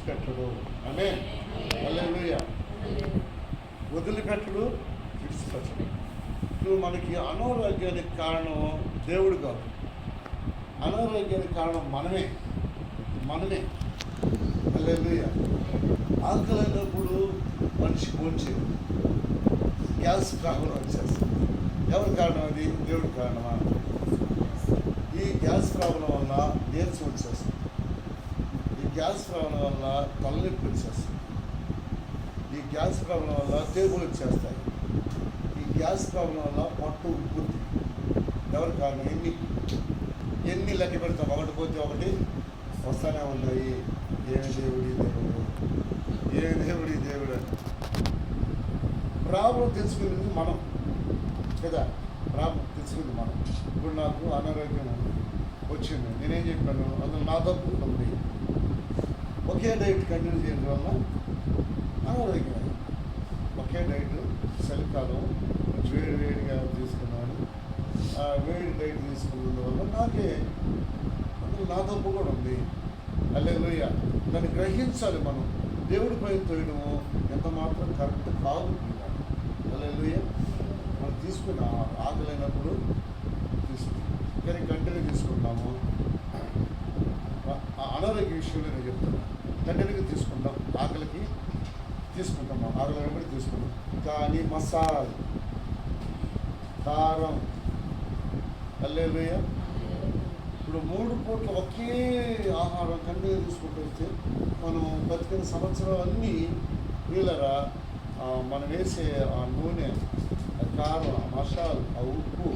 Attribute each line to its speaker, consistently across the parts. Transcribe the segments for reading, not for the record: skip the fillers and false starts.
Speaker 1: విడిచిపెట్టడు. ఆమేన్. హల్లెలూయా. వదిలిపెట్టడు, విడిచిపెట్టడు. ఇప్పుడు మనకి అనారోగ్యానికి కారణం దేవుడు కాదు. అనారోగ్యానికి కారణం మనమే. హల్లెలూయా. ఆకలైనప్పుడు మనిషి భోంచేయడు, గ్యాస్ ప్రాబ్లం వచ్చేస్తుంది. ఎవరి కారణం అది? దేవుడి కారణమా? ఈ గ్యాస్ ప్రాబ్లం వల్ల నీరసం వచ్చేస్తుంది. ఈ గ్యాస్ ప్రాబ్లం వల్ల తలనొప్పి వచ్చేస్తుంది. ఈ గ్యాస్ ప్రాబ్లం వల్ల టేబుల్ వచ్చేస్తాయి. ఈ గ్యాస్ ప్రాబ్లం వల్ల పొట్ట ఉబ్బుద్ది. ఎవరి కారణం? ఎన్ని లెక్క పెడతాం, ఒకటి పోతే ఒకటి వస్తానే ఉన్నాయి. ఏమి దేవుడి దేవుడు అని ప్రాబ్లం తెలుసుకునేది మనం కదా. ప్రాబ్లం తెలుసుకుంది మనం. ఇప్పుడు నాకు అనారోగ్యం వచ్చింది, నేనేం చెప్పాను? అందులో నా తప్పు ఉంది. ఒకే డైట్ కంటిన్యూ చేయడం వల్ల అనారోగ్యం. ఒకే డైట్ చలికాలం వేడిగా తీసుకున్నాను. వేడి డైట్ తీసుకున్నందు వల్ల నాకే అందులో నా తప్పు కూడా ఉంది. హల్లెలూయా. దాన్ని గ్రహించాలి మనం. దేవుడి పై తోయడము ఎంత మాత్రం కరెక్ట్ కాదు. హల్లెలూయా. మనం తీసుకున్న ఆకలైనప్పుడు కానీ కంటిన్యూ తీసుకుంటాము. అనారోగ్య విషయంలో నేను చెప్తున్నాను, కంటిన్యూగా తీసుకుంటాం. ఆకలికి తీసుకుంటాము, ఆకలైనప్పుడు తీసుకుంటాం. కానీ మసాలా, కారం, హల్లెలూయా. ఇప్పుడు 3 పూట్ల ఒకే ఆహారం కంటిన్యూ తీసుకుంటూ వస్తే మనం బతికిన సంవత్సరం అన్నీ వీళ్ళరా మనం వేసే ఆ నూనె, ఆ కారం, ఆ మసాలు, ఆ ఉప్పు,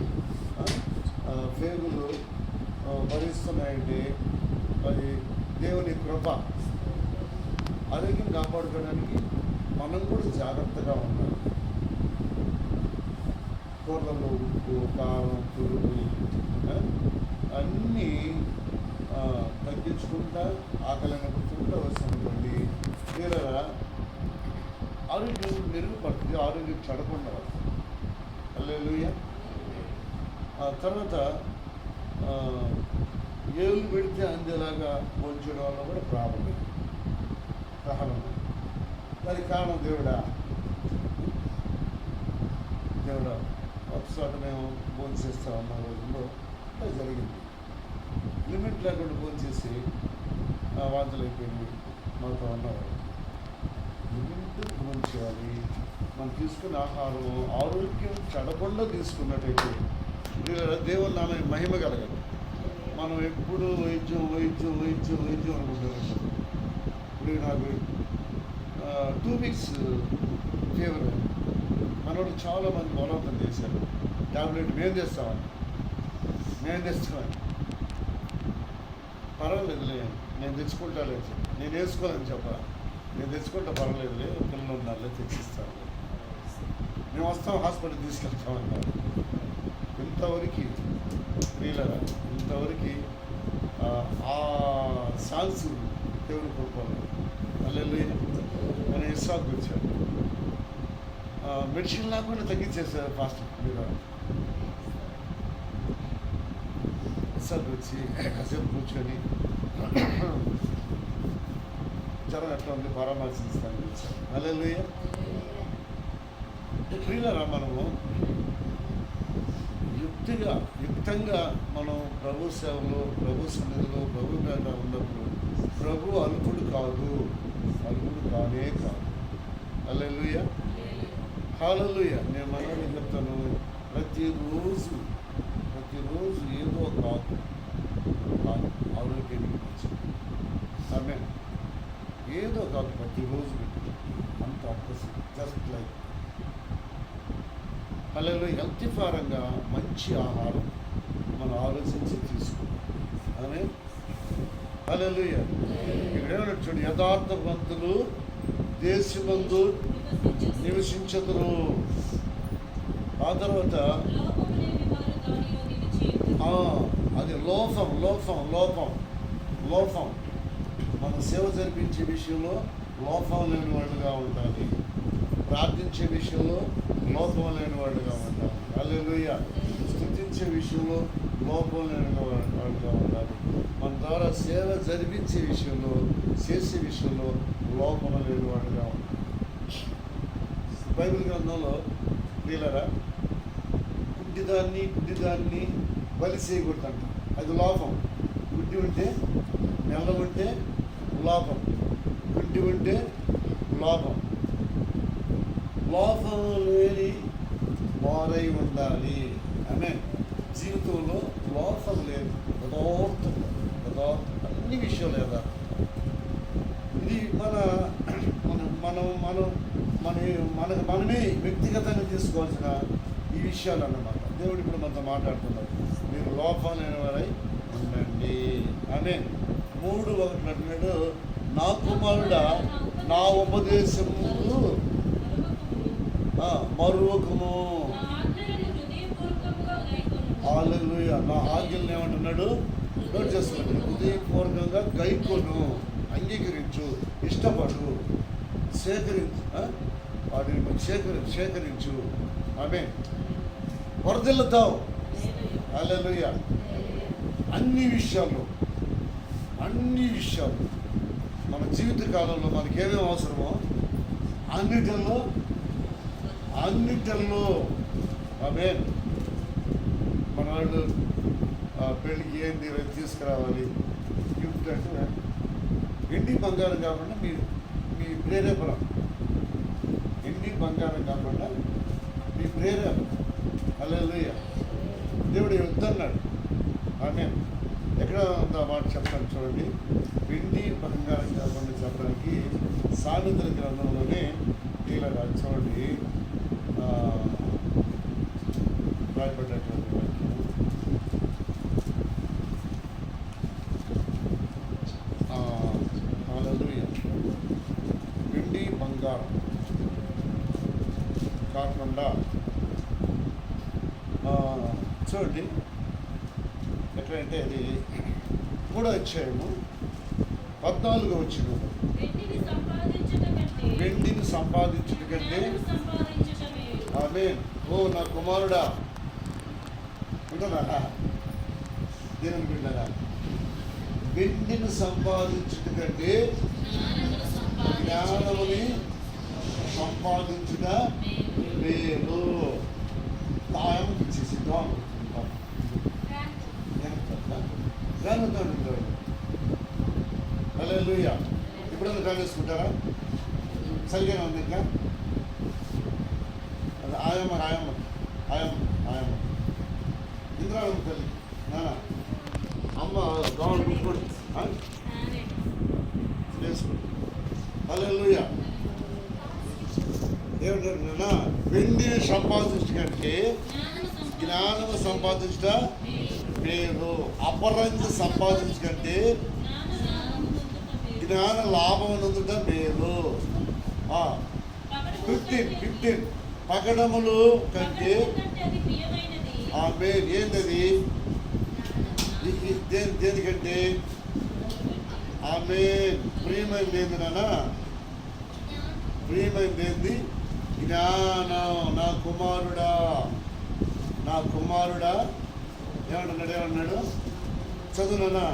Speaker 1: పేగులు భరిస్తున్నాయంటే అది దేవుని కృప. ఆరోగ్యం కాపాడుకోవడానికి మనం కూడా జాగ్రత్తగా ఉండాలి. కూరలలో ఉప్పు, కారం, పురుగు అన్నీ తగ్గించుకుంటా ఆకలినప్పుడు తింటూ వస్తున్నటువంటి వీళ్ళరా ఆరోగ్యం మెరుగుపడుతుంది. ఆరోగ్యం చెడకుండా వస్తుంది. హల్లెలూయా. తర్వాత ఏళ్ళు పెడితే అందేలాగా పోల్చడం వల్ల కూడా ప్రాబ్లం. దానికి కారణం దేవుడా. ఒకసారి మేము భోజనం చేస్తా ఉన్న రోజుల్లో అది జరిగింది. లిమిట్ లేకుండా భోజనం చేసి వాంతులు అయిపోయింది. మాతో ఉన్నవారు లిమిట్ భోజనం చేయాలి. మనం తీసుకున్న ఆహారం ఆరోగ్యం చెడకుండా తీసుకున్నట్టయితే దేవుని నామ మహిమ కలగదు. మనం ఎప్పుడు వైద్యం అనుకుంటున్నాం. ఇప్పుడు నాకు 2 weeks ఫీవర్. మనోడు చాలామంది బలవంతం చేశారు. ట్యాబ్లెట్ మేము తెస్తామని పర్వాలేదులే, నేను తెచ్చుకుంటాలే, నేను వేసుకోవాలని చెప్పా. నేను తెచ్చుకుంటా, పర్వాలేదులే, పిల్లలు ఉన్నారులే, తెచ్చిస్తాను, మేము వస్తాం, హాస్పిటల్ తీసుకెళ్తామన్నారు. ఇంతవరకు వీళ్ళరా ఆ సాన్స్ దేవుని కృపలో హల్లెలూయా. మన ఇస్సాకు వచ్చాడు, మెడిసిన్ లేకుండా తగ్గించేశారు ఫాస్ట్. మీరు ఇస్సాకు వచ్చి కాసేపు కూర్చొని జ్వరం ఎట్లా ఉంది పరామర్శిస్తాను వచ్చారు. హల్లెలూయా. వీళ్ళరా మనము యుక్తంగా మనం ప్రభు సేవలో, ప్రభు సన్నిధిలో, ప్రభు మీద ఉన్నప్పుడు ప్రభు అల్పుడు కానే కాదు. హల్లెలూయా. హల్లెలూయా. నేను మనల్ని చెప్తాను, ప్రతిరోజు ఏదో కాదు ఆరోగ్యానికి మంచిది. ఆమేన్. ఏదో కాదు ప్రతిరోజు అంత ఆపోజిట్, జస్ట్ లైక్ హల్లెలూయా. హెల్తీ పరంగా మంచి ఆహారం మనం ఆలోచించి తీసుకుంటాం. ఆమేన్. హల్లెలూయా. ఇక్కడేమన్నా చూడు, యథార్థవంతులు దేశమందు నివసించదురు. ఆ తర్వాత అది లోపం. మన సేవ జరిపించే విషయంలో లోపం లేని వాళ్ళుగా ఉండాలి. ప్రార్థించే విషయంలో లోపం లేని వాళ్ళుగా ఉండాలి. హల్లెలూయా. స్తుతించే జరిగించే విషయంలో లోపం లేని వాడుగా ఉండాలి. మన ద్వారా సేవ జరిపించే విషయంలో, చేసే విషయంలో లోపం లేని వాడుగా ఉండాలి. బైబిల్ గ్రంథంలో వీళ్ళరా గుడ్డిదాన్ని బలి చేయకూడదంట. అది లోపం. గుడ్డి ఉంటే, నెల ఉంటే లోపం, గుడ్డి ఉంటే లోపం. లోపం లేని వారై ఉండాలి. ఆమె జీవితంలో లోపం లేదు, యథార్థం అన్ని విషయాలు లేదా. ఇది మనమే వ్యక్తిగతంగా తీసుకోవాల్సిన ఈ విషయాలు అన్నమాట. దేవుడు ఇప్పుడు మనతో మాట్లాడుతున్నారు, మీరు లోపం లేని వారై ఉండండి. ఆమె 3:1 అంటున్నాడు, నా కుమారుడా నా ఉపదేశము మరువకము. హల్లెలూయా. నా ఆజ్ఞలను ఏమంటున్నాడు? నోట్ చేసుకోండి. హృదయపూర్వకంగా గైకొను, అంగీకరించు, ఇష్టపడు, వాటిని సేకరించు. ఆమె వరదలుతావు. హల్లెలూయా. అన్ని విషయాలు మన జీవిత కాలంలో మనకి ఏమేమి అవసరమో అన్నిటిలో ఆమె మన వాళ్ళు పెళ్ళికి ఏంటి తీసుకురావాలి గిఫ్ట్ అంటే వెండి బంగారం కాకుండా మీ ప్రేరేపణ, వెండి బంగారం కాకుండా మీ ప్రేరేపణ. హల్లెలూయా. దేవుడు వద్దన్నాడు. ఆమె ఎక్కడ ఉందో మాట చెప్తాను చూడండి. వెండి బంగారం కాకుండా చెప్పడానికి సామెతల గ్రంథంలోనే ఇలా చూడండి రాయబడ్డటువంటి వాక్యం. హల్లెలూయా. వెండి బంగారం కాకుండా చూడండి ఎట్లంటే అది 3వ అధ్యాయము 14వ వచనం. వెండిని సంపాదించుట కంటే ఆమేన్. ఓ నా కుమారుడా ఉంటున్నారా దేవుని బిడ్డరా, వెండిని సంపాదించుట కంటే జ్ఞానముని సంపాదించుట మేలు. దాయం ఇచ్చేసి హల్లెలూయా. ఎప్పుడైనా డ్రాన్ వేసుకుంటారా? సరిగ్గా ఉంది ఇంకా అది ఆయమ్మ ఇంద్రాయమ్మ తల్లి నాన్న అమ్మ గౌన్ కుట్టుకోండి వేసుకోండి. హల్లెలూయా. ఏమంటారు నాన్న? వెండిని సంపాదించకంటే జ్ఞానము సంపాదించుట మేలు. అపరంజి సంపాదించకంటే జ్ఞాన లాభం నందుట మేలు. 15 పగడములు కంటే మేలు. ఏంటది? దేనికంటే ప్రియమైంది ఏంది నాన్న? ప్రియమైంది ఏంది? జ్ఞానం. నా కుమారుడా ఏమన్నాడు? చదువునా?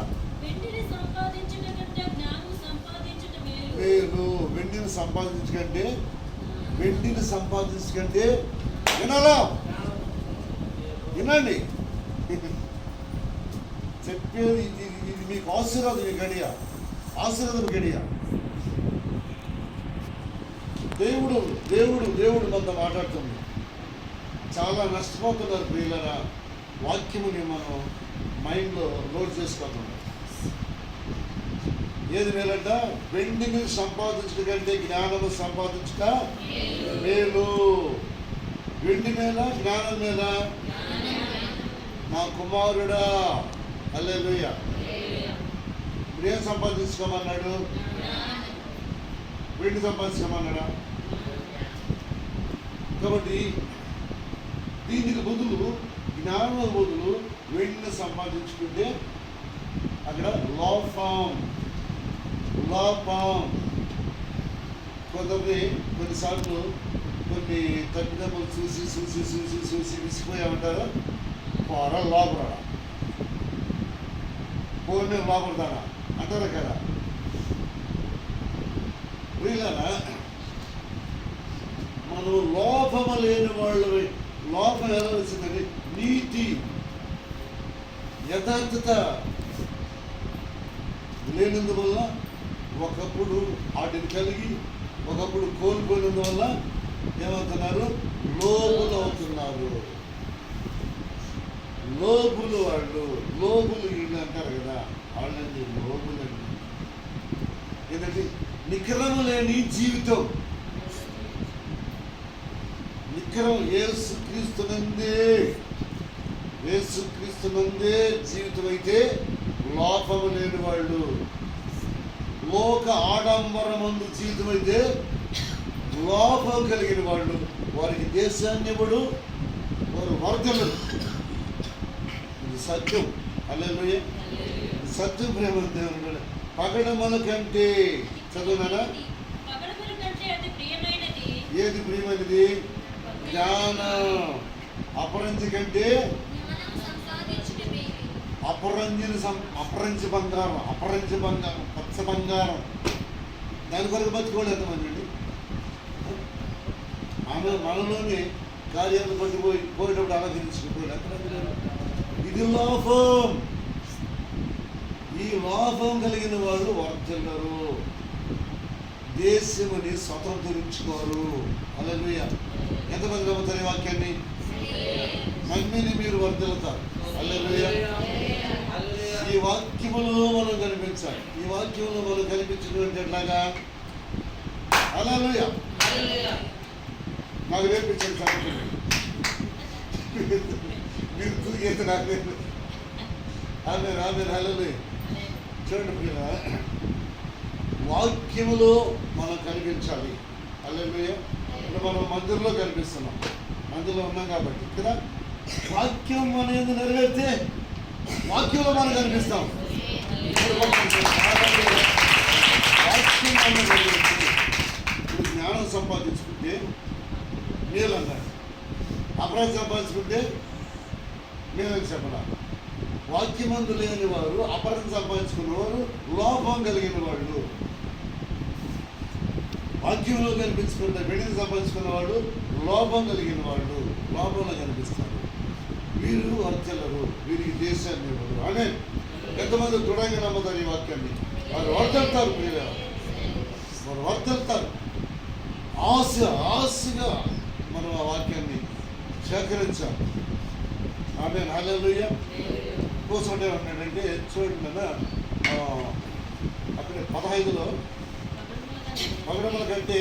Speaker 1: మేలు. వెండిని సంపాదించకంటే వినాలా? వినండి చెప్పేది. ఇది మీకు ఆశీర్వాదం గడియ. దేవుడు మనతో మాట్లాడుతుంది. చాలా నష్టపోతున్నారు ప్రియులరా. వాక్యముని మనం మైండ్లో లోడ్ చేసుకోవాలి. ఏది మేలంట? వెండిని సంపాదించడం కంటే జ్ఞానము సంపాదించుట మేలు. వెండి మేల, జ్ఞానం మేల? నా కుమారుడా. హల్లెలూయా. ఇప్పుడేం సంపాదించుకోమన్నాడు? వెండి సంపాదించుకోమన్నాడా? కాబట్టి దీనికి బదులు, జ్ఞానం బదులు వెండిని సంపాదించుకుంటే అక్కడ లోపం. కొన్నిసార్లు కొన్ని తప్పిదములు చూసి విసిపోయా ఉంటారు. పోరా లోపలడా పోనీ లోపడతాడా అంటారు కదా. వీళ్ళనా మనం లోపము లేని వాళ్ళు. లోపం ఎలా వచ్చిందండి? నీతి యథార్థత లేనందువల్ల ఒకప్పుడు వాటిని కలిగి ఒకప్పుడు కోల్పోయినందువల్ల ఏమవుతున్నారు? లోబులు అవుతున్నారు. లోబులు వాళ్ళు, లోబులు వీళ్ళు అంటారు కదా, వాళ్ళండి లోబులండి. ఏంటంటే నికరము లేని జీవితం. నికరం యేసుక్రీస్తునందే జీవితం అయితే లోపము లేని వాళ్ళు. లోక ఆడంబరమందు జీవితం అయితే లోపం కలిగిన వాళ్ళు. వారికి దేశాన్ని ఇవ్వడు, వారు వర్గలు. ఇది సత్యం. హల్లెలూయా. సత్యం. ప్రేమ దేవుడు. పగడముల కంటే చదువునా? ఏది ప్రియమైనది? జ్ఞానం. అపరంజి కంటే అపరంజి బంగారం, పచ్చ బంగారం. దాని కొరకు బతుకోవాలి ఎంతమంది అండి? మనలోని కార్యాలను పోయేటప్పుడు ఆరాధించుకుంటాడు. ఇది లోపం. ఈ లోపం కలిగిన వాళ్ళు వర్తిల్లరు, దేశముని స్వతంత్రించుకోరు. హల్లెలూయా. ఎంతమంది నమ్ముతారు ఈ వాక్యాన్ని? మమ్మీని మీరు వర్ధిల్లుతారు. హల్లెలూయా. ఈ వాక్యములో మనం కనిపించాలి. ఈ వాక్యంలో మనం కనిపించినటువంటి ఎట్లాగా? హల్లెలూయా. నాకు నేర్పించండి సంగతి. మీరు తూగేది నాకు ఆమె హల్లెలూయా. చూడండి ప్రియుల, వాక్యములో మనం కనిపించాలి. హల్లెలూయా. ఇప్పుడు మనం మందిరంలో కనిపిస్తున్నాం, మందిరంలో ఉన్నాం కాబట్టి కదా. వాక్యం అనేది నెరవేరితే వాక్యంలో మనం కనిపిస్తాం. వాక్యం మనం నెరవేర్చి ఇప్పుడు జ్ఞానం సంపాదించుకుంటే మేలు అన్నారు, అపరాధం సంపాదించుకుంటే మేలని చెప్పరా. వాక్యమందు లేని వారు, అపరాధం సంపాదించుకున్నవారు లోపం కలిగిన వాళ్ళు. వాక్యంలో కనిపించుకున్న బిడ్డను సంపాదించుకున్న వాళ్ళు లోపం కలిగిన వాళ్ళు, లోపంలో కనిపిస్తారు. వీరు వర్తలరు, వీరికి దేశాన్ని ఇవ్వరు అనే ఎంతమంది దృఢంగా నమ్ముతారు ఈ వాక్యాన్ని? వారు వర్తలుతారు. వారు వర్తలుతారు. ఆశగా మనం ఆ వాక్యాన్ని సేకరించాలి. ఆమె హల్లెలూయా. కోసం ఏమన్నాడంటే చూడండి అన్న, అక్కడ 15లో పగడముల కంటే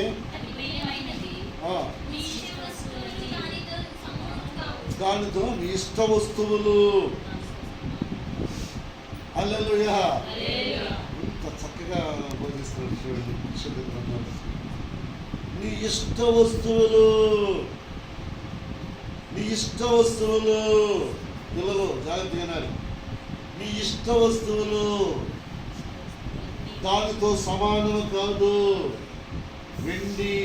Speaker 1: దానితో మీ ఇష్ట వస్తువులు. హల్లెలూయా. ఇంత చక్కగా బోధిస్తున్నాడు చూడండి. నీ ఇష్ట వస్తువులు, నీ ఇష్ట వస్తువులు. పిల్లలు జాగ్రత్తగా వినాలి. నీ ఇష్ట వస్తువులు దానితో సమానం కాదు. వెండి,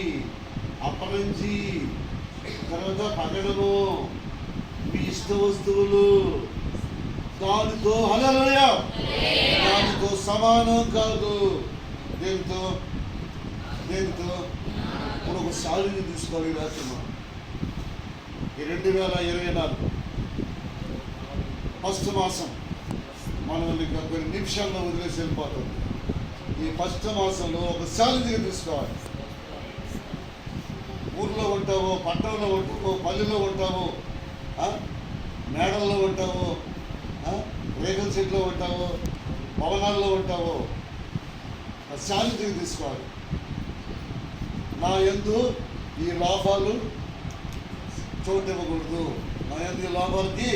Speaker 1: అపరంజి, తర్వాత పగడము, మీ ఇష్ట వస్తువులు దానితో హల్లెలూయా దానితో సమానం కాదు. దేనితో? ఇప్పుడు ఒక సాలిని తీసుకోవాలి. రాత్రి ఈ 2024 ఫస్ట్ మాసం మనల్ని కొన్ని నిమిషాల్లో వదిలేసి వెళ్ళిపోతుంది. ఈ ఫస్ట్ మాసంలో ఒక శాలరీ తీసుకోవాలి. ఊర్లో ఉంటావో, పట్టణంలో ఉంటావో, పల్లెలో ఉంటావో, మేడల్లో ఉంటావో, రేగల్ సెట్లో ఉంటావో, భవనాల్లో ఉంటావో, శాలరీ తీసుకోవాలి. నా యందు ఈ లాభాలు చోటు ఇవ్వకూడదు. నా యందు ఈ లాభాలకి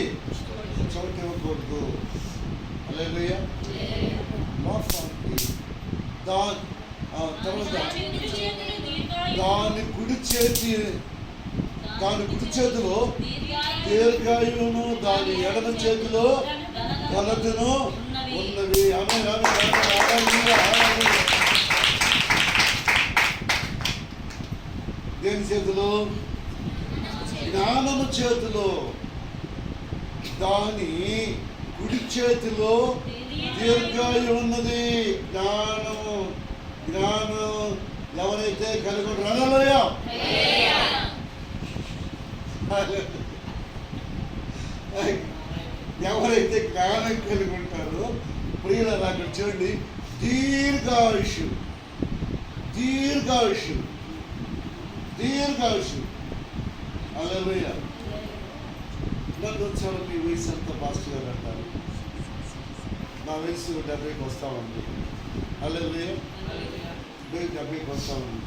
Speaker 1: చోటు ఇవ్వకూడదు. హల్లెలూయా. లాభాలకి దాని కుడి చేతిలో దీర్ఘాయువును, దాని ఎడమ చేతిలో ఘనతను ఉన్నవి. దేని చేతిలో? జ్ఞానము చేతిలో. దాని కుడి చేతిలో దీర్ఘాయు ఉన్నది. జ్ఞానం ఎవరైతే కలిగి ఉంటారో, ఎవరైతే జ్ఞానం కలిగి ఉంటారో ప్రియులారా, అక్కడ చూడండి, దీర్ఘాయుషు. హల్లెలూయా. నన్ను వచ్చాను, మీ వయసు అంతా పాస్టర్ గారు అంటారు. నా వయసు 70కి వస్తా ఉంది. హల్లెలూయా. 70కి వస్తా ఉంది.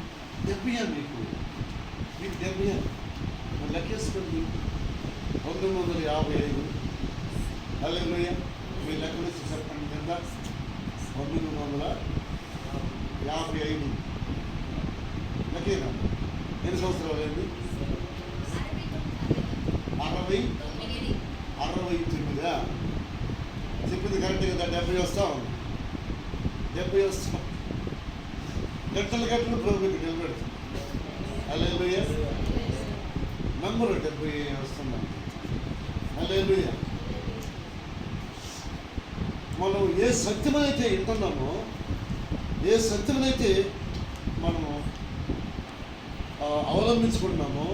Speaker 1: 70 మీకు 70 లెక్కేసుకోండి. 1955. హల్లెలూయా. మీ లెక్క నుంచి చెప్పండి. ఎంత? 1955 లెక్కేనా? ఎన్ని సంవత్సరాలు అయింది? 69. చెప్పింది కరెక్ట్ కదా. 70 వస్తాం. 70 వస్తాం. గంటలు ప్రభుకి నిలబెడతాం. హల్లెలూయా. నంబరు 70 వస్తున్నాం. హల్లెలూయా. మనం ఏ సత్యమైతే వింటున్నామో, ఏ సత్యమైతే మనము అవలంబించుకుంటున్నామో,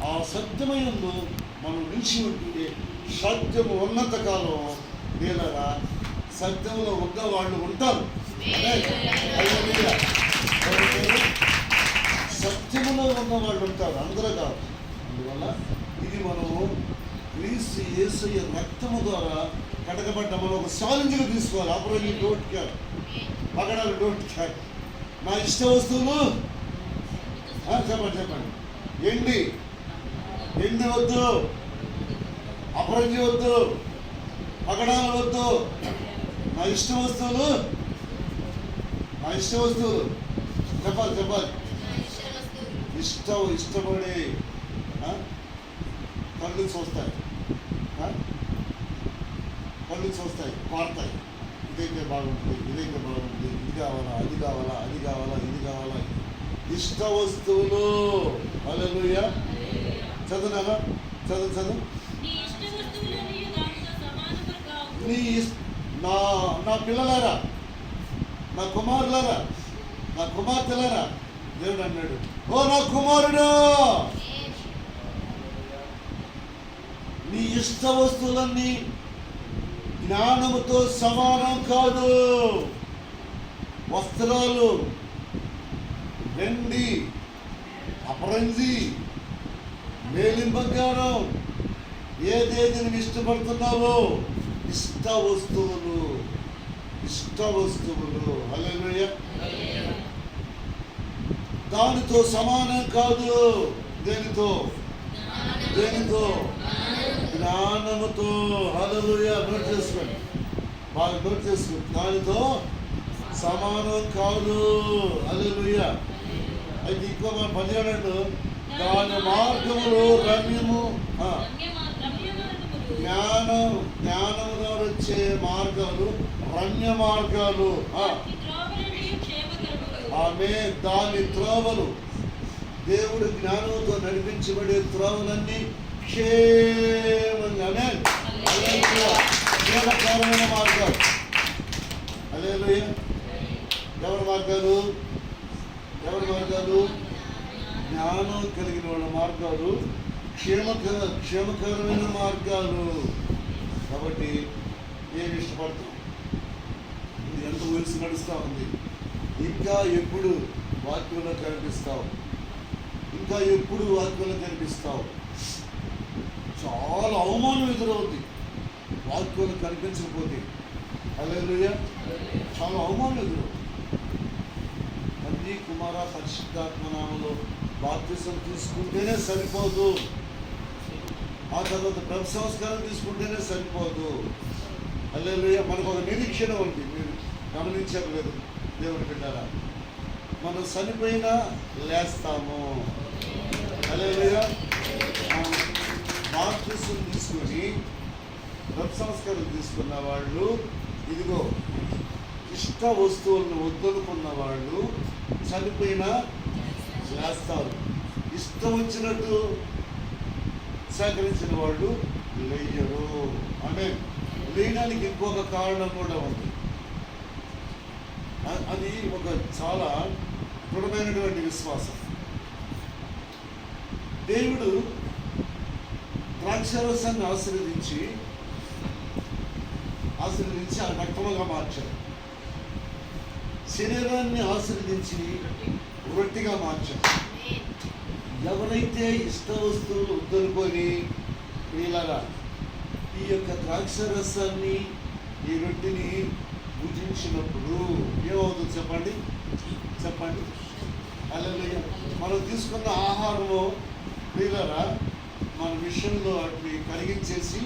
Speaker 1: ఆ సత్యమైనందు మనం నిలిచి ఉంటుంటే సత్యము ఉన్నంత కాలం వీళ్ళరా సత్యంలో ఉన్న వాళ్ళు ఉంటారు. సత్యములో ఉన్న వాళ్ళు ఉంటారు, అందరూ కాదు. అందువల్ల ఇది మనము క్రీస్తు యేసయ్య రక్తము ద్వారా కడగబడ్డ మనం ఒక ఛాలెంజ్గా తీసుకోవాలి. అప్పుడు ఈ డోంట్ కేర్, పగడాలు డోంట్ కేర్. నా ఇష్ట వస్తువులు చెప్పండి. ఎండి వద్దు, అపరంజి వద్దు, పగడాలు వద్దు. నా ఇష్ట వస్తువులు చెప్పాలి. ఇష్టపడి కళ్ళు చూస్తాయి, పాడతాయి. ఇదైతే బాగుంటుంది, ఇది కావాలా, అది కావాలా. ఇష్ట వస్తువులు. హల్లెలూయా. చదువు. నా పిల్లలారా, నా కుమారులారా, నా కుమార్తెలారా, దేవుడు అన్నాడు, ఓ నా కుమారుడు, నీ ఇష్ట వస్తువులన్నీ జ్ఞానముతో సమానం కాదు. వస్త్రాలు, వెండి, అపరంజి, మేలిం బంగారం, ఏదేది నువ్వు ఇష్టపడుతున్నావో ఇష్ట వస్తువులు. హల్లెలూయా. దానితో సమానం కాదు. దేనితో? జ్ఞానముతో. హల్లెలూయా. నోట్ చేసుకోండి, బాగా నోట్ చేసుకోండి. దానితో సమానం కాదు. హల్లెలూయా. అయితే ఇంకో మన 17 దాని మార్గములు రమ్యము. జ్ఞానము ద్వారా వచ్చే మార్గాలు రమ్య మార్గాలు. ఆమె దాని త్రోవలు, దేవుడు జ్ఞానంతో నడిపించబడే త్రోవలన్నీ క్షేమంగా క్షేమకరమైన మార్గాలు. హల్లెలూయా. ఎవరి మార్గాలు? జ్ఞానం కలిగిన వాళ్ళ మార్గాలు క్షేమకరమైన మార్గాలు. కాబట్టి నేను ఇష్టపడతాను. ఇది ఎంత వయసు నడుస్తూ ఉంది. ఇంకా ఎప్పుడు వాక్యంలో కనిపిస్తావు? చాలా అవమానం ఎదురవుతుంది వాక్యంలో కనిపించకపోతే. హల్లెలూయా. చాలా అవమానం ఎదురవుతుంది. తండ్రి, కుమార, పరిశుద్ధాత్మ నామములో బాప్తిసం తీసుకుంటేనే సరిపోదు. ఆ తర్వాత ప్రభు సంస్కారం తీసుకుంటేనే సరిపోదు. హల్లెలూయా. మనకు ఒక నిరీక్షణ ఉంది. మీరు గమనించలేదు దేవుని బిడ్డలారా, మనం చనిపోయినా లేస్తాము. హల్లెలూయా. బాప్తిసం తీసుకొని ప్రభు సంస్కారం తీసుకున్న వాళ్ళు, ఇదిగో ఇష్ట వస్తువులను వద్దనుకున్న వాళ్ళు చనిపోయినా లేస్తారు. ఇష్టం వచ్చినట్టు సహకరించిన వాళ్ళు లేయరు. అంటే లేయడానికి ఇంకొక కారణం కూడా ఉంది. అది ఒక చాలా దృఢమైనటువంటి విశ్వాసం. దేవుడు ద్రాక్షరసాన్ని ఆశీర్వదించి ఆ రక్తముగా మార్చాడు. శరీరాన్ని ఆశీర్వదించి రొట్టిగా మార్చాడు. ఎవరైతే ఇష్ట వస్తువులు వద్దనుకొని ఇలాగా ఈ యొక్క ద్రాక్షరసాన్ని ఈ రొట్టిని భుజించినప్పుడు ఏమవుతుంది చెప్పండి? హల్లెలూయా. మనం తీసుకున్న ఆహారము ప్రియులారా మన విషయంలో వాటిని కరిగించేసి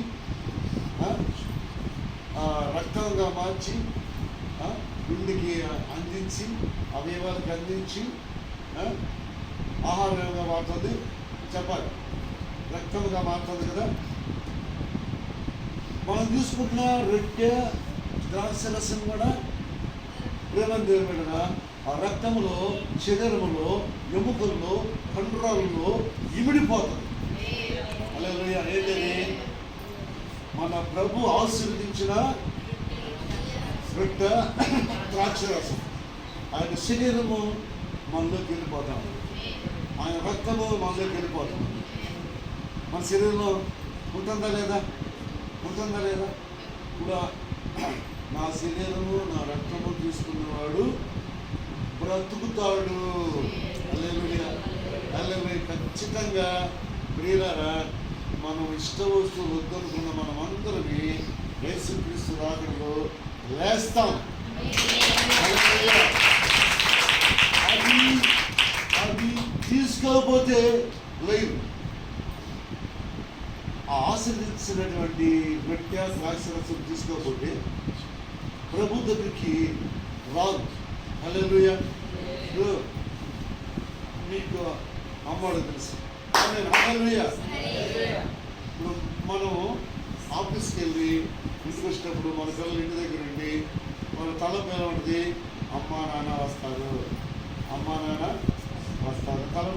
Speaker 1: రక్తంగా మార్చి గుండెకి అందించి అవయవాలకు అందించి ఆహారంగా మారుతుంది. చెప్పాలి, రక్తంగా మారుతుంది కదా. మనం తీసుకుంటున్న రొట్టె ద్రాక్షరసం కూడా ప్రేమ ఆ రక్తములో, శరీరములో, ఎముకల్లో, కండరాలలో ఇమిడిపోతుంది. హల్లెలూయా. ఏంటది? మన ప్రభు ఆశీర్వదించిన రొట్టె ద్రాక్షరసం. ఆయన శరీరము మనలోకి వెళ్ళిపోతాం, ఆయన రక్తము మనలోకి వెళ్ళిపోతాం. మన శరీరంలో ఉంటుందా లేదా? కూడా నా శరీరము నా రక్తము తీసుకున్నవాడు బ్రతుకుతాడు. హల్లెలూయా. ఖచ్చితంగా ప్రియులారా, మనం ఇష్ట వస్తువు వద్దనుకున్న మనం అందరినీ యేసుక్రీస్తు రాకడలో లేస్తాం. అది తీసుకోకపోతే లేదు. ఆ ఆశీర్వదించినటువంటి రొట్టె ద్రాక్షరసం తీసుకోకపోతే ప్రభు దగ్గరికి రాదు. హల్లెలూయా. మీకు అమ్మడు తెలుసు. హల్లెలూయా. ఇప్పుడు మనం ఆఫీస్కి వెళ్ళి ఇంటికి వచ్చేటప్పుడు మన పిల్లలు ఇంటి దగ్గర ఉండి మన తలపు ఎలా ఉంటుంది? అమ్మా నాన్న వస్తారు. తల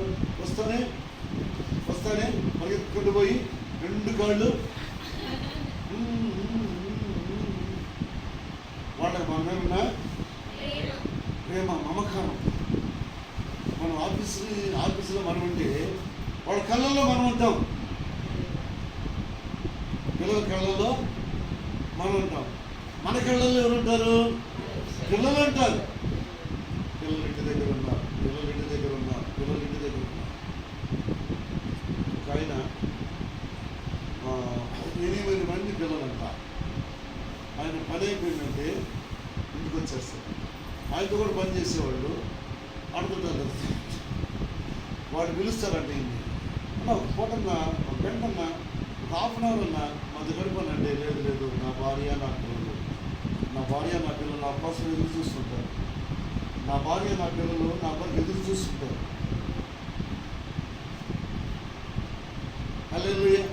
Speaker 1: వస్తానే పరిగెత్తుకుంటూ పోయి 2 కాళ్ళు వాళ్ళకి మన మీద ఉన్న ప్రేమ, మమకారం. మనం ఆఫీసులో మనం ఉంటే వాళ్ళ కళ్ళల్లో మనం ఉంటాం, పిల్లల కళ్ళల్లో మనం ఉంటాం. మన కళ్ళల్లో ఎవరు ఉంటారు? పిల్లలు ఉంటారు. పిల్లలు ఇంటి దగ్గర ఉన్నారు. ఒక ఆయన 8 మంది పిల్లలంట. ఆయన పని అయిపోయిందంటే ఇంటికి వచ్చేస్తారు. ఆయనతో కూడా పని చేసేవాళ్ళు అడుగుతారు. వాడు పిలుస్తారంటే అన్న ఒక పూటన్నా, ఒక గంటన్నా, ఒక ½ అన్ అవర్ అన్నా మధ్య గడిపోనంటే లేదు నా భార్య నా పిల్లలు నా కోసం ఎదురు చూస్తుంటారు. నా భార్య నా పిల్లలు నా కొరకు ఎదురు చూస్తుంటారు. హల్లెలూయా.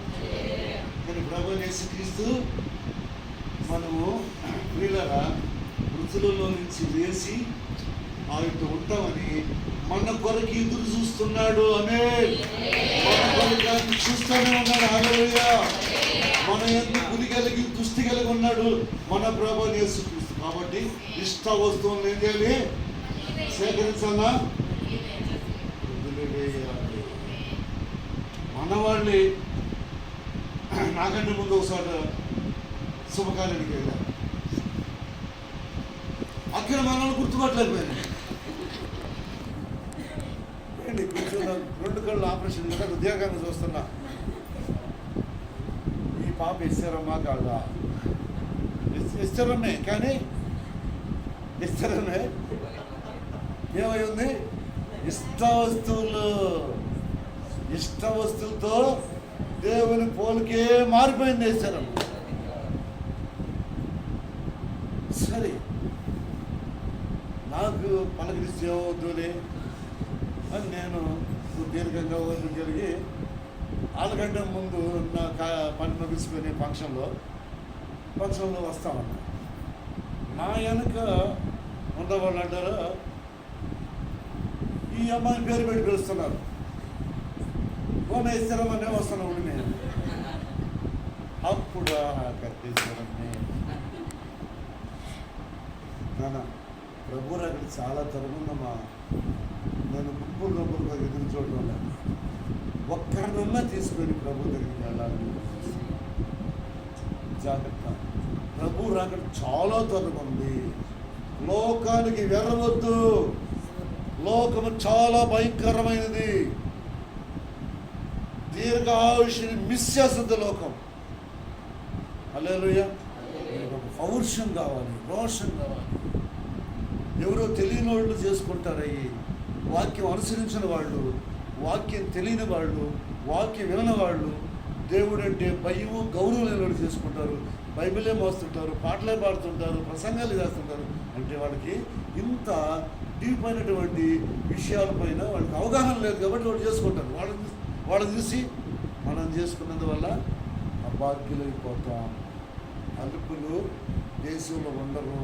Speaker 1: కానీ ప్రభువు యేసుక్రీస్తు మనము ప్రియులారా మృతులలో నుంచి లేచి ఆయనతో ఉంటామని మన కొరకు ఎదురు చూస్తున్నాడు. మన కొరకు ఆయన చూస్తూనే ఉన్నాడు. హల్లెలూయా. మన ఎందుకు గురి కలిగి దృష్టి కలిగి ఉన్నాడు మన ప్రభువు యేసుక్రీస్తు. కాబట్టి ఇష్ట వస్తువులను ఏం చేయాలి? సేకరించాలా? మనవాళ్ళే నాకంటే ముందు ఒకసారి శుభకార్యానికి వెళ్ళారు. అక్కడ మనల్ని గుర్తుపట్టలేకపోయాను. కూర్చున్న 2 కళ్ళు ఆపరేషన్ కదా, ఉద్యోగాన్ని చూస్తున్నా. ఈ పాప ఇస్తారమ్మా కాదా? ఇస్తారమ్మే. కానీ ఇస్తారమ్మే ఏమై ఉంది? ఇష్ట వస్తువులతో దేవుని పోలికే మారిపోయింది. ఇస్తారమ్మ. సరే, నాకు పలకరిస్తే వద్దులే అని నేను దీర్ఘంగా ఓపిక కలిగి 4 గంటల ముందు నా పని ముగించుకొని ఫంక్షన్లో వస్తామన్నా. నా వెనుక ఉన్నవాళ్ళు అంటారు, ఈ అమ్మాయిని పేరు పెట్టి పిలుస్తున్నారు. ఫోన్ ఇస్తారమ్మనే వస్తున్నాను. నేను అప్పుడు కట్టేశ్వరమే నాన్న ప్రభు అక్కడ చాలా తరముందమ్మా. నేను గుంపులుగా ఎదురు చూడడం లేదు. ఒక్కరినన్నా తీసుకొని ప్రభు దగ్గరికి వెళ్ళాలని జాగ్రత్త. ప్రభు రాకడ చాలా తరముంది. లోకానికి వెళ్ళవద్దు. లోకము చాలా భయంకరమైనది. దీర్ఘాయుష్ని మిస్ చేస్తుంది లోకం. హల్లెలూయా. పౌరుషం కావాలి, రోషం కావాలి. ఎవరో తెలియని వాళ్ళు చేసుకుంటారయ్యి. వాక్యం అనుసరించిన వాళ్ళు, వాక్యం తెలియని వాళ్ళు, వాక్యం వినని వాళ్ళు దేవుడు అంటే భయము గౌరవం లేని వాళ్ళు చేసుకుంటారు. బైబిలే మోస్తుంటారు, పాటలే పాడుతుంటారు, ప్రసంగాలు చేస్తుంటారు. అంటే వాళ్ళకి ఇంత డీప్ అయినటువంటి విషయాలపైన వాళ్ళకి అవగాహన లేదు కాబట్టి వాళ్ళు చేసుకుంటారు. వాళ్ళు చూసి మనం చేసుకున్నందువల్ల అభాగ్యులైపోతాం. అలుపులు దేశంలో ఉండరు.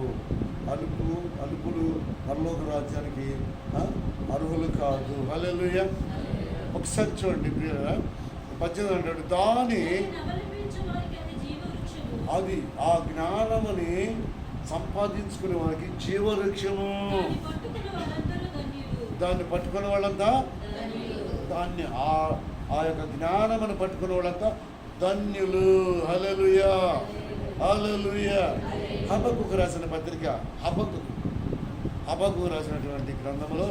Speaker 1: అలుపులు పరలోక రాజ్యానికి అర్హులు కాదు. హల్లెలూయా. ఒకసారి చూడండి 18 అంటాడు, దాని అది ఆ జ్ఞానమని సంపాదించుకునే వారికి జీవవృక్షము. దాన్ని పట్టుకునే వాళ్ళంతా దాన్ని ఆ యొక్క జ్ఞానమని పట్టుకునే వాళ్ళంతా ధన్యులు. హల్లెలూయా, హల్లెలూయా. హబక్కుకు రాసిన పత్రిక, హబక్కుకు రాసినటువంటి గ్రంథంలో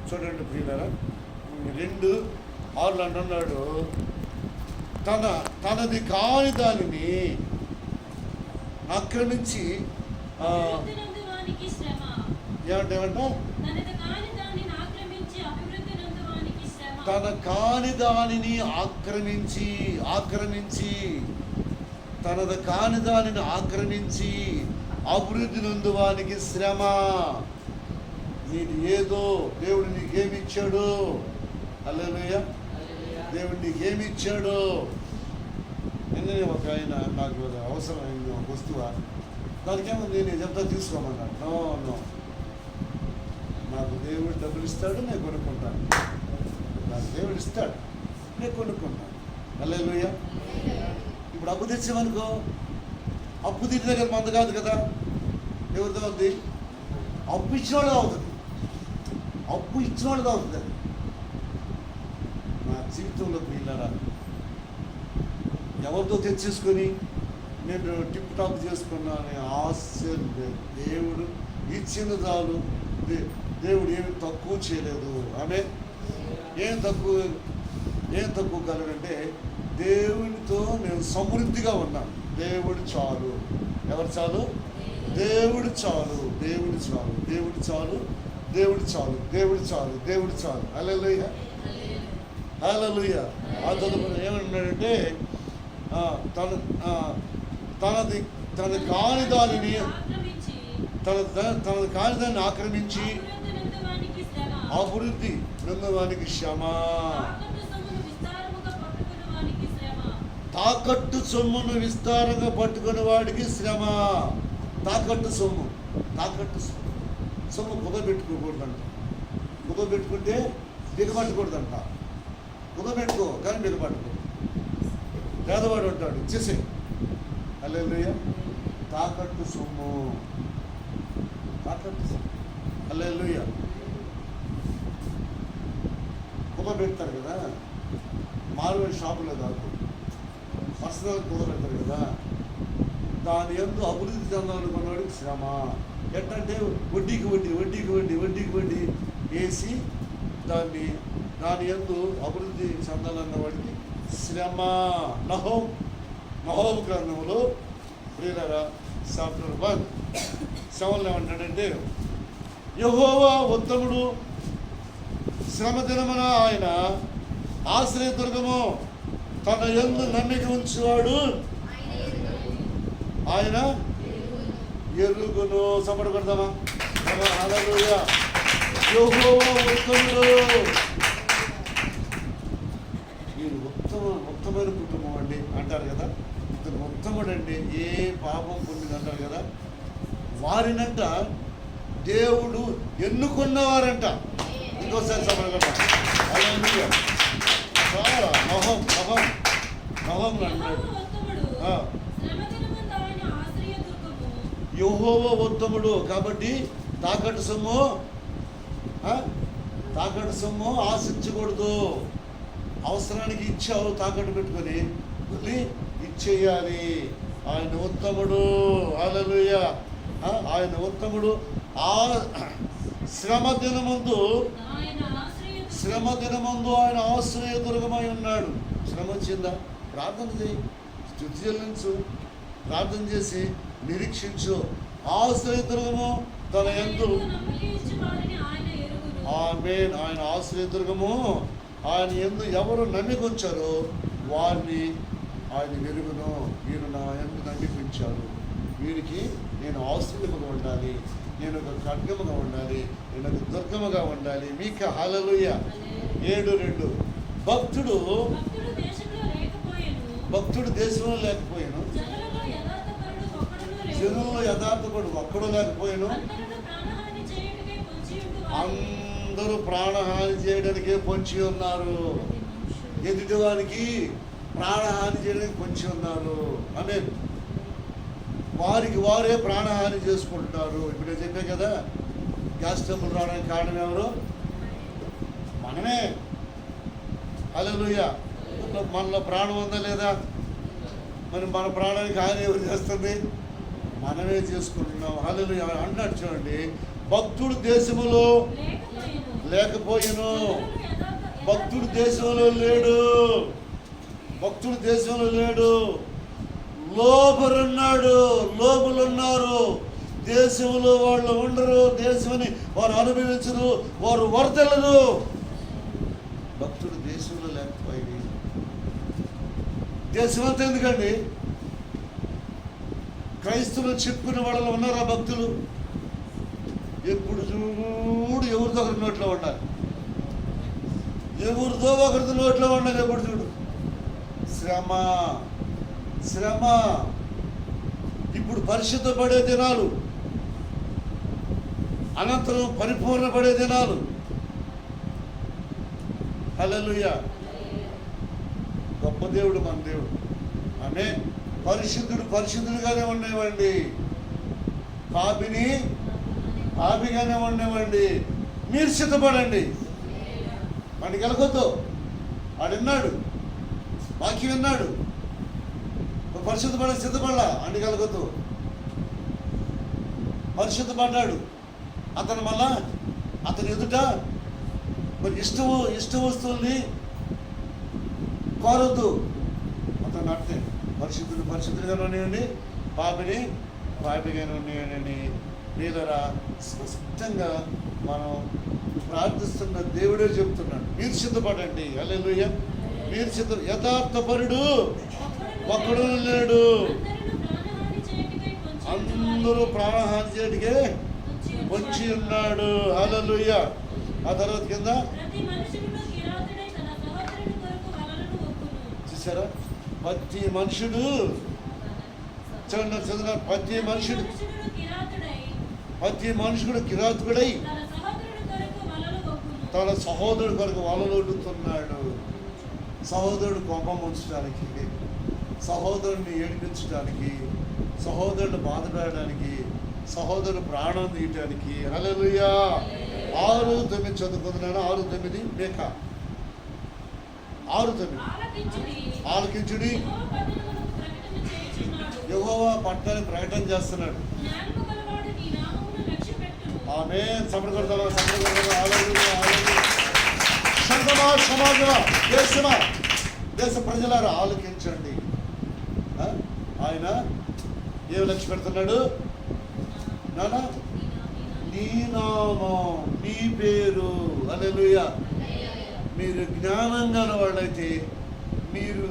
Speaker 1: చూడండి ప్రియులారా, 2:6 అంటున్నాడు, తనది కాని దానిని ఆక్రమించి ఏమంటే తన కాని దానిని ఆక్రమించి తనది కాని దానిని ఆక్రమించి అభివృద్ధి నందువానికి శ్రమ. నీది ఏదో దేవుడు నీకేమిచ్చాడు. హల్లెలూయా. దేవుడు నీకేమిచ్చాడు. నిన్ననే ఒక ఆయన నాకు అవసరమైన ఒక వస్తువా, దానికేమో నేను చెప్తా తీసుకోమన్నాడు. నో, నాకు దేవుడు డబ్బులు ఇస్తాడు, నేను కొనుక్కుంటాను. నాకు దేవుడు ఇస్తాడు, నేను కొనుక్కుంటాను. హల్లెలూయా. ఇప్పుడు అప్పు తెచ్చామనుకో, అప్పు తీరి దగ్గర మంద కాదు కదా, ఎవరిదో అవుతుంది? అప్పు ఇచ్చిన వాళ్ళు అవుతుంది. అప్పు ఇచ్చిన వాళ్ళు అవుతుంది. అది నా జీవితంలో పిల్లరా, ఎవరితో తెచ్చేసుకొని నేను టిప్ టాప్ చేసుకున్నా అనే ఆశ దేవుడు ఇచ్చిన చాలు. దేవుడు ఏమి తక్కువ చేయలేదు. ఆమె ఏం తక్కువ కలగంటే దేవునితో నేను సమృద్ధిగా ఉన్నాను. దేవుడు చాలు. ఎవరు చాలు? దేవుడు చాలు. దేవుడు చాలు. దేవుడు చాలు. దేవుడు చాలు. దేవుడు చాలు. దేవుడు చాలు. హల్లెలూయా, హల్లెలూయా. ఆ తదుపరి ఏమన్నాడంటే తనది కాని దానిని ఆక్రమించి అభివృద్ధి పొందువానికి శ్రమ. తాకట్టు సొమ్మును విస్తారంగా పట్టుకునే వాడికి శ్రమ. తాకట్టు సొమ్ము కుదబెట్టుకోకూడదంట. కుదబెట్టుకుంటే బిగపట్టకూడదంట. కుదబెట్టుకో కానీ బిగపట్టుకో. పేదవాడు ఉంటాడు, ఇచ్చేసే. హల్లెలూయా. తాకట్టు సొమ్ము. హల్లెలూయా. కుదబెడతారు కదా, మారువేడి షాపులో దాకు పర్సనల్ కుదబెడతారు కదా, దాని యందు అభివృద్ధి చెందాలనుకున్నవాడికి శ్రమ. ఎట్టంటే వడ్డీకి వడ్డీ వేసి దాని యందు అభివృద్ధి చెందాలన్న వాడికి శ్రమ. నహోము గ్రంథంలో ప్రియులారా చాప్టర్ 1:7 ఏమంటాడంటే, యెహోవా ఉత్తముడు, శ్రమ దినమున ఆయన ఆశ్రయదుర్గము, తన యందు నమ్మిక ఉంచేవాడు ఆయన ఎరుగును. సపోర్ట్ కొడతామా? హల్లెలూయా. యెహోవా ఉత్తముడు. మీరు ఉత్తమైన కుటుంబం అండి అంటారు కదా, ఇతను ఉత్తముడండి, ఏ పాపం పొందింది అంటారు కదా, వారినంట దేవుడు ఎన్నుకున్నవారంట. ఇంకోసారి సపోర్ట్ కొడతాం. హల్లెలూయా. చాలా నహోం అంటాడు. యెహోవా ఉత్తముడు. కాబట్టి తాకట్టు సొమ్ము ఆశించకూడదు. అవసరానికి ఇచ్చావు తాకట్టు పెట్టుకొని మళ్ళీ ఇచ్చేయాలి. ఆయన ఉత్తముడు. హల్లెలూయా. ఆయన ఉత్తముడు. ఆ శ్రమ దినమందు ఆయన ఆశ్రయదుర్గమై ఉన్నాడు. శ్రమ వచ్చిందా? ప్రార్థన చేయి, స్తుతి చెల్లించు, ప్రార్థన చేసి నిరీక్షించు. ఆశ్రయదుర్గము తన యందు. ఆమేన్. ఆయన ఆశ్రయదుర్గము, ఆయన యందు ఎవరు నమ్మికొచ్చారో వారిని ఆయన వెలుగును. వీరు నా యందు నమ్మిపించారు, వీరికి నేను ఆశ్రయముగా ఉండాలి, నేను ఒక ఖడ్గముగా ఉండాలి, నేను ఒక దుర్గముగా ఉండాలి. మీకా. హల్లెలూయా. 7:2 భక్తుడు దేశంలో లేకపోయాను, జనుల్లో యథార్థపడు ఒక్కడు లేకపోయాను. అందరూ ప్రాణహాని చేయడానికే పొంచి ఉన్నారు. ఎదుటివానికి ప్రాణహాని చేయడానికి పొంచి ఉన్నారు. అంటే వారికి వారే ప్రాణహాని చేసుకుంటున్నారు. ఇప్పుడే చెప్పే కదా, గ్యాస్ ట్రబుల్ రావడానికి కారణం ఎవరు? మనమే. హల్లెలూయా. మనలో ప్రాణం ఉందా లేదా? మరి మన ప్రాణానికి హాని ఎవరు చేస్తుంది? మనమే చేసుకుంటున్నాం. హల్లెలూయా. అన్నాడు చూడండి, భక్తుడు దేశములో లేకపోయాను. భక్తుడు దేశంలో లేడు. భక్తుడు దేశంలో లేడు. లోబరున్నాడు. లోబులున్నారు. దేశంలో వాళ్ళు ఉండరు. దేశమని వారు అనుభవించరు. వారు వర్తలరు. భక్తుడు దేశంలో లేకపోయింది. దేశం అంతా ఎందుకండి? క్రైస్తవులు చెప్పుకునే వాళ్ళలో ఉన్నారా భక్తులు? ఎప్పుడు చూడు ఎవరిదో ఒకరి నోట్లో ఉండాలి. ఎవరిదో ఒకరితో నోట్లో ఉండాలి. ఎప్పుడు చూడు శ్రమ. ఇప్పుడు పరిశుద్ధపడే దినాలు, అనంతరం పరిపూర్ణపడే దినాలు. హల్లెలూయా. గొప్ప దేవుడు మన దేవుడు. ఆమె పరిశుద్ధుడుగానే ఉండేవండి. పాపిగానే ఉండేవండి. మీరు సిద్ధపడండి. మనకి వెళ్ళకొద్దు. ఆడున్నాడు, వాక్యం విన్నాడు, పరిశుద్ధపడే సిద్ధపడలా. అండి కలగొద్దు. పరిశుద్ధపడ్డాడు. అతని ఎదుట మరి ఇష్ట వస్తువుల్ని కోరొద్దు. అతను అంటే పరిశుద్ధులుగానే ఉన్నాయండి, పాపిగానే ఉన్నాయని మీదరా స్పష్టంగా మనం ప్రార్థిస్తున్న దేవుడే చెప్తున్నాడు. మీరు సిద్ధపడండి. హల్లెలూయా. మీరు యథార్థపరుడు ఒక్కడు లేడు. అందరూ ప్రాణహాని చేయటికే వచ్చి ఉన్నాడు. హల్లెలూయా. ఆ తర్వాత కింద చూసారా? ప్రతి మనుషుడు చదువు. ప్రతి మనుషుడు కిరాతకుడై తన సహోదరుడు కొరకు వలలు ఒడ్డుతున్నాడు. సహోదరుడు కోపం ఉంచడానికి, సహోదరుడిని ఏడిపించడానికి, సహోదరుడు బాధ పెట్టడానికి, సహోదరుడు ప్రాణం తీయటానికి. హల్లెలూయా. 6:9 చదువుకుంటున్నాను. 6:9 మేకా 6:9 ఆలకించుడి. యెహోవా పట్టణాన్ని ప్రకటన చేస్తున్నాడు. ఆమేన్. సమాజమా, దేశ ప్రజలారా ఆలోకించండి. ఆయన ఏమి లక్ష్య పెడుతున్నాడు? నానా నీ నామం, నీ పేరు. హల్లెలూయా. మీరు జ్ఞానం గల వాళ్ళైతే మీరు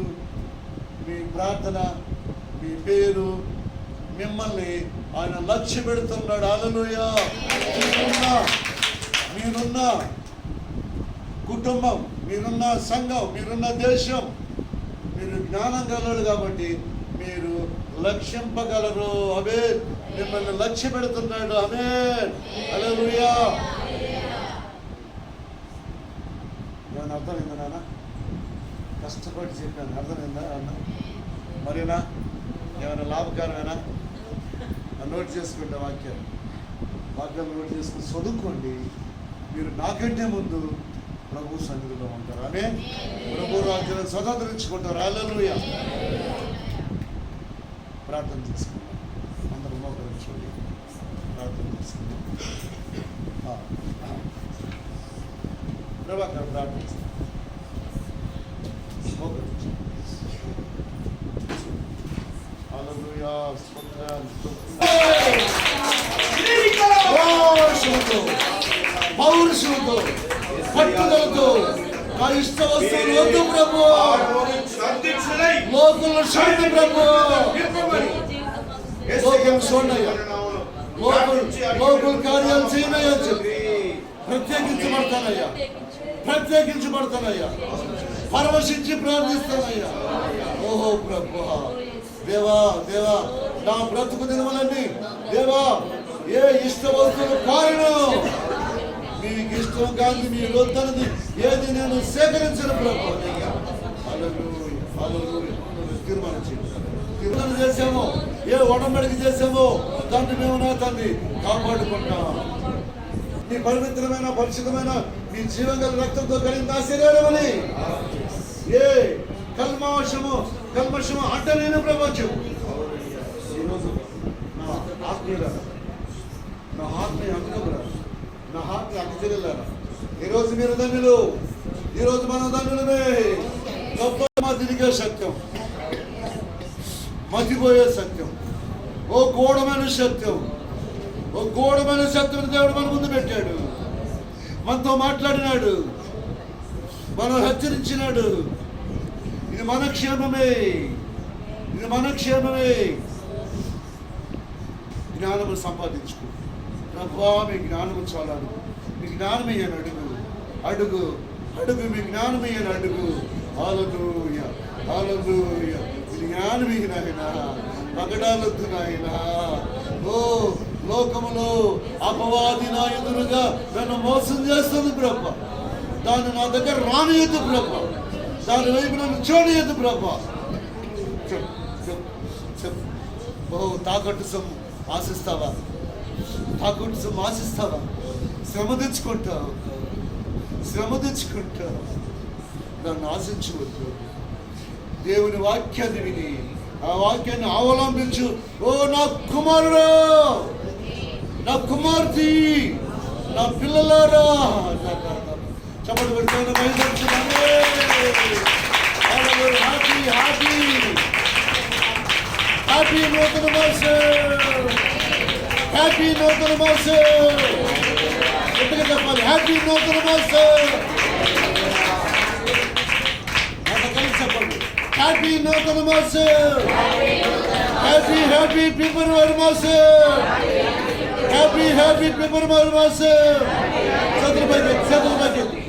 Speaker 1: మీ ప్రార్థన, మీ పేరు, మిమ్మల్ని ఆయన లక్ష్య పెడుతున్నాడు. హల్లెలూయా. మీరున్న కుటుంబం, మీరున్న సంఘం, మీరున్న దేశం, మీరు జ్ఞానం గలరు కాబట్టి మీరు లక్ష్యింపగలరు. ఆమేన్. మిమ్మల్ని లక్ష్య పెడుతున్నాడు. ఆమేన్. హల్లెలూయా. ఏమన్నా అర్థమైందా నాన్న? కష్టపడి చెప్పాను. అర్థమైందా అన్న? మరేనా ఏమైనా లాభకరమేనా? నోట్ చేసుకుంటే వాక్యాలు నోట్ చేసుకుని చదువుకోండి. మీరు నాకంటే ముందు ప్రభు సన్నిధిలో ఉంటారు. అనే ప్రభు రాజ్యాన్ని స్వతంత్రించుకుంటారు. హల్లెలూయా. ప్రార్థన చేసుకుందాం. అందరూ మోకరించండి, ప్రార్థన చేసుకుందాం. ప్రభాకర్ ప్రార్థిస్తాం. మోకరించండి. హల్లెలూయా. పౌరుషంతో పట్టుదలతో నా ఇష్ట వస్తువులు వద్దు ప్రభు, లోకులను చూడండి ప్రభు, లోకం చూడయ్యా, లోకల్ కార్యాలు చేయనయ్యా చెప్పి ప్రత్యేకించబడతానయ్యా, పరవశించి ప్రార్థిస్తానయ్యా. ఓహో ప్రభు, దేవా దేవా, నా బ్రతుకు దినములన్నీ దేవా ఏ ఇష్ట వస్తువులు కారణం మీకు ఇష్టం కాదు, మీ వద్దన్నది ఏది నేను సేకరించను ప్రభు. తీర్మానం చేసామో, ఏ ఒడంబడికి చేసామో దాన్ని మేము నా తండ్రి కాపాడుకుంటాం. నీ పవిత్రమైన పరిశుద్ధమైన మీ జీవంగల రక్తంతో కలిగిన నా శరీరమని ఏ కల్మషము అంటే నేను ప్రపంచం. ఈరోజు నా ఆత్మీయ అందుకురా, నా హార్ట్ని అక్కచెల్లారా. ఈరోజు మీరు ధన్యులు, ఈరోజు మన ధన్యులమే. గొప్ప తిరిగే సత్యం, మతిపోయే సత్యం, ఓ గూఢమైన సత్యం దేవుడు మన ముందు పెట్టాడు. మనతో మాట్లాడినాడు, మనం హెచ్చరించినాడు. ఇది మన క్షేమమే. జ్ఞానము సంపాదించుకో ప్రభా, మీ జ్ఞానము చాలా అడుగు, మీ జ్ఞానమయ్యాను అడుగు మీ జ్ఞానమయ్యాను అడుగు. హల్లెలూయా. ఇది జ్ఞానమయ్యి నాయనా, పగడాలొద్దు నాయనా. ఓ లోకములో అపవాది నా ఎదురుగా నన్ను మోసం చేస్తుంది ప్రభా, దాన్ని నా దగ్గర రానియద్దు ప్రభా, దాని వైపు నన్ను చూడయద్దు ప్రభా. చెప్పు. ఓ తాకట్టు సొమ్ము ఆశిస్తావా? శ్రమ తెచ్చుకుంటావు, దాన్ని ఆశించవద్దు. దేవుని వాక్యాన్ని విని ఆ వాక్యాన్ని అవలంబించు. ఓ నా కుమారుడు, నా కుమార్తె, నా పిల్లలారా, చప్పటి పెట్టుకుని హ్యాపీ నూతన మాసం, ఎట్టుగా చెప్పాలి. హ్యాపీ నూతన మాసం. కలిసి చెప్పండి. హ్యాపీ నూతన మాసం. హ్యాపీ ఫిబ్రవరి మాసం. హ్యాపీ ఫిబ్రవరి మాసం. చేతుల పైకి